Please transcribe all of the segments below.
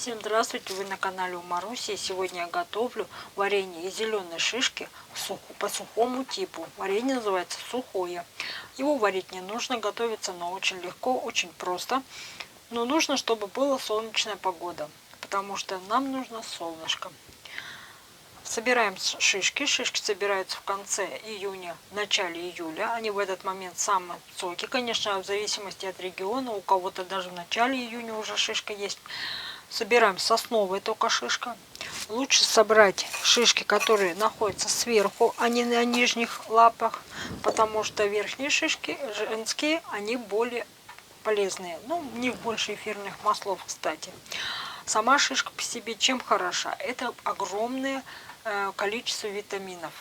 Всем здравствуйте! Вы на канале у Маруси. Сегодня я готовлю варенье из зеленой шишки по сухому типу. Варенье называется сухое. Его варить не нужно, готовится оно очень легко, очень просто. Но нужно, чтобы была солнечная погода, потому что нам нужно солнышко. Собираем шишки. Шишки собираются в конце июня, в начале июля. Они в этот момент самые соки, конечно, в зависимости от региона. У кого-то даже в начале июня уже шишка есть. Собираем сосновая только шишка. Лучше собрать шишки, которые находятся сверху, а не на нижних лапах, потому что верхние шишки, женские, они более полезные. Ну, в них больше эфирных маслов, кстати. Сама шишка по себе чем хороша? Это огромное количество витаминов.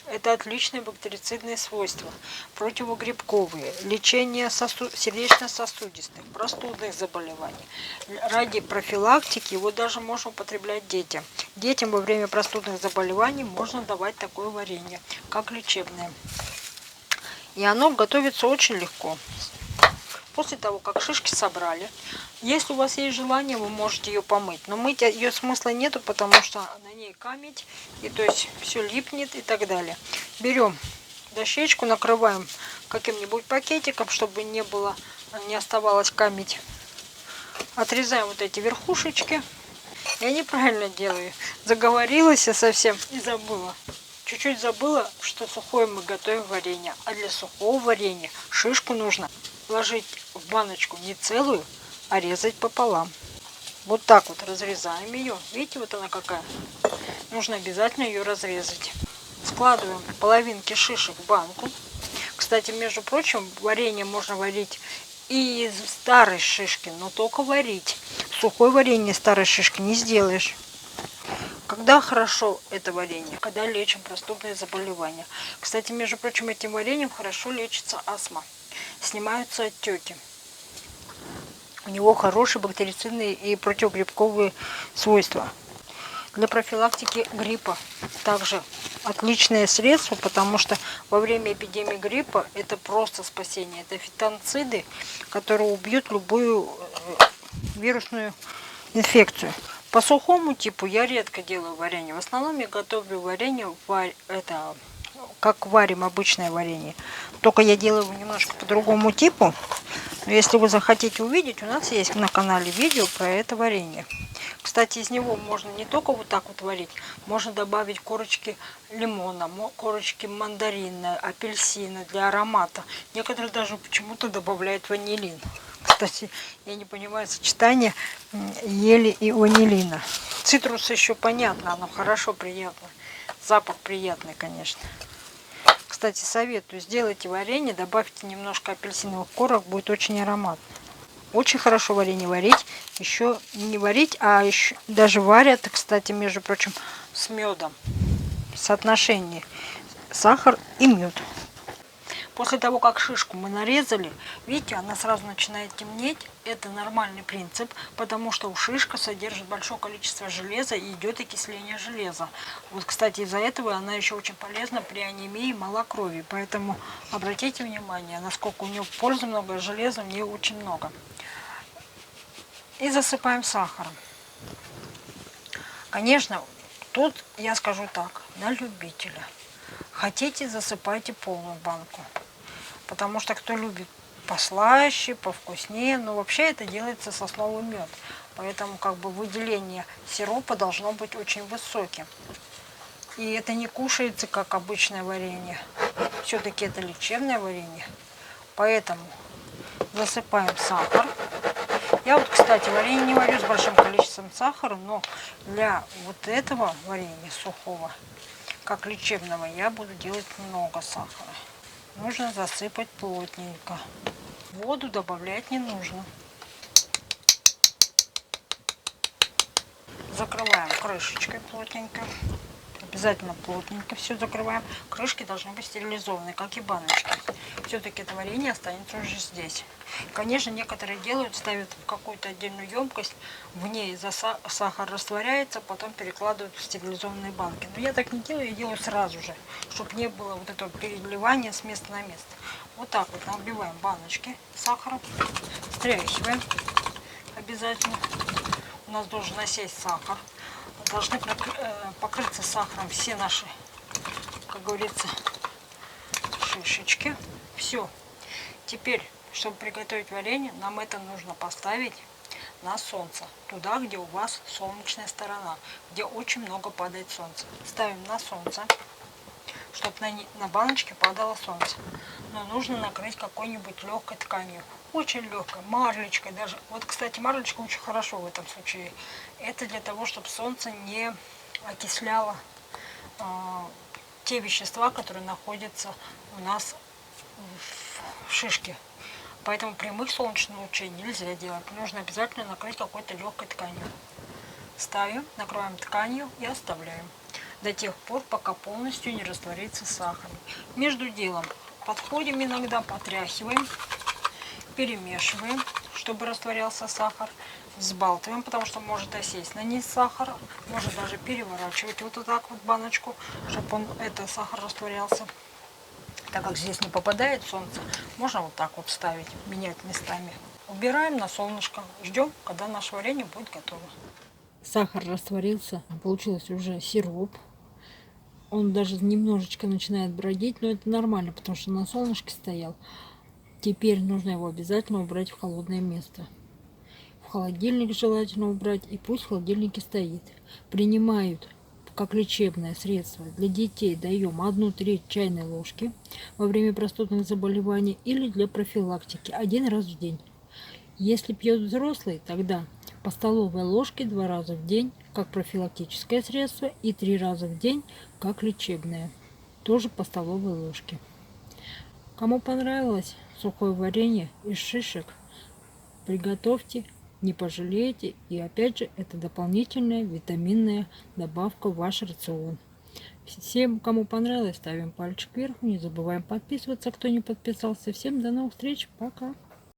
Это отличные бактерицидные свойства, противогрибковые, лечение сердечно-сосудистых, простудных заболеваний. Ради профилактики его даже можно употреблять детям. Детям во время простудных заболеваний можно давать такое варенье, как лечебное. И оно готовится очень легко. После того, как шишки собрали, если у вас есть желание, вы можете ее помыть. Но мыть ее смысла нету, потому что на ней камень, и то есть все липнет и так далее. Берем дощечку, накрываем каким-нибудь пакетиком, чтобы не оставалось камень. Отрезаем вот эти верхушечки. Я неправильно делаю. Заговорилась я совсем и забыла. Чуть-чуть забыла, что сухое мы готовим варенье. А для сухого варенья шишку нужно ложить в баночку не целую, а резать пополам. Вот так вот разрезаем ее. Видите, вот она какая. Нужно обязательно ее разрезать. Складываем половинки шишек в банку. Кстати, между прочим, варенье можно варить и из старой шишки, но только варить. Сухое варенье старой шишки не сделаешь. Когда хорошо это варенье? Когда лечим простудные заболевания. Кстати, между прочим, этим вареньем хорошо лечится астма. Снимаются отеки. У него хорошие бактерицидные и противогрибковые свойства. Для профилактики гриппа также отличное средство, потому что во время эпидемии гриппа это просто спасение. Это фитонциды, которые убьют любую вирусную инфекцию. По сухому типу я редко делаю варенье. В основном я готовлю варенье, как варим обычное варенье. Только я делаю его немножко по другому типу. Но если вы захотите увидеть, у нас есть на канале видео про это варенье. Кстати, из него можно не только вот так вот варить, можно добавить корочки лимона, корочки мандарина, апельсина для аромата. Некоторые даже почему-то добавляют ванилин. Кстати, я не понимаю сочетание ели и ванилина. Цитрус еще понятно, оно хорошо, приятно. Запах приятный, конечно. Кстати, советую, сделайте варенье, добавьте немножко апельсиновых корок, будет очень ароматно. Очень хорошо варенье варить, еще не варить, а еще даже варят, кстати, между прочим, с медом. Соотношение сахар и мед. После того, как шишку мы нарезали, видите, она сразу начинает темнеть. Это нормальный принцип, потому что у шишка содержит большое количество железа и идет окисление железа. Вот, кстати, из-за этого она еще очень полезна при анемии и малокровии. Поэтому обратите внимание, насколько у нее пользы много, железа в ней очень много. И засыпаем сахаром. Конечно, тут я скажу так, на любителя. Хотите, засыпайте полную банку. Потому что кто любит послаще, повкуснее, но вообще это делается сосновый мед. Поэтому как бы выделение сиропа должно быть очень высоким. И это не кушается, как обычное варенье. Все-таки это лечебное варенье. Поэтому засыпаем сахар. Я вот, кстати, варенье не варю с большим количеством сахара, но для вот этого варенья сухого, как лечебного, я буду делать много сахара. Нужно засыпать плотненько. Воду добавлять не нужно. Закрываем крышечкой плотненько. Обязательно плотненько все закрываем. Крышки должны быть стерилизованы, как и баночки. Все-таки это варенье останется уже здесь. Конечно, некоторые делают, ставят в какую-то отдельную емкость, в ней сахар растворяется, потом перекладывают в стерилизованные банки. Но я так не делаю, я делаю сразу же, чтобы не было вот этого переливания с места на место. Вот так вот набиваем баночки сахаром, стряхиваем обязательно. У нас должен осесть сахар. Должны покрыться сахаром все наши, как говорится, шишечки. Все. Теперь, чтобы приготовить варенье, нам это нужно поставить на солнце. Туда, где у вас солнечная сторона, где очень много падает солнце. Ставим на солнце, чтобы на баночке падало солнце. Но нужно накрыть какой-нибудь легкой тканью. Очень легкой, марлечкой даже. Вот, кстати, марлечка очень хорошо в этом случае. Это для того, чтобы солнце не окисляло те вещества, которые находятся у нас в шишке. Поэтому прямых солнечных лучей нельзя делать. Нужно обязательно накрыть какой-то легкой тканью. Ставим, накроем тканью и оставляем до тех пор, пока полностью не растворится сахар. Между делом подходим иногда, потряхиваем, перемешиваем, чтобы растворялся сахар. Взбалтываем, потому что может осесть на низ сахара. Можно даже переворачивать вот так вот баночку, чтобы сахар растворялся. Так как здесь не попадает солнце, можно вот так вот ставить, менять местами. Убираем на солнышко, ждем, когда наше варенье будет готово. Сахар растворился, получился уже сироп. Он даже немножечко начинает бродить, но это нормально, потому что на солнышке стоял. Теперь нужно его обязательно убрать в холодное место. В холодильник желательно убрать, и пусть в холодильнике стоит. Принимают как лечебное средство для детей, даем 1/3 чайной ложки во время простудных заболеваний или для профилактики 1 раз в день. Если пьет взрослый, тогда по столовой ложке 2 раза в день как профилактическое средство и 3 раза в день как лечебное, тоже по столовой ложке. Кому понравилось сухое варенье из шишек, приготовьте, не пожалеете, и опять же это дополнительная витаминная добавка в ваш рацион. Всем, кому понравилось, ставим пальчик вверх, не забываем подписываться, кто не подписался. Всем до новых встреч, пока!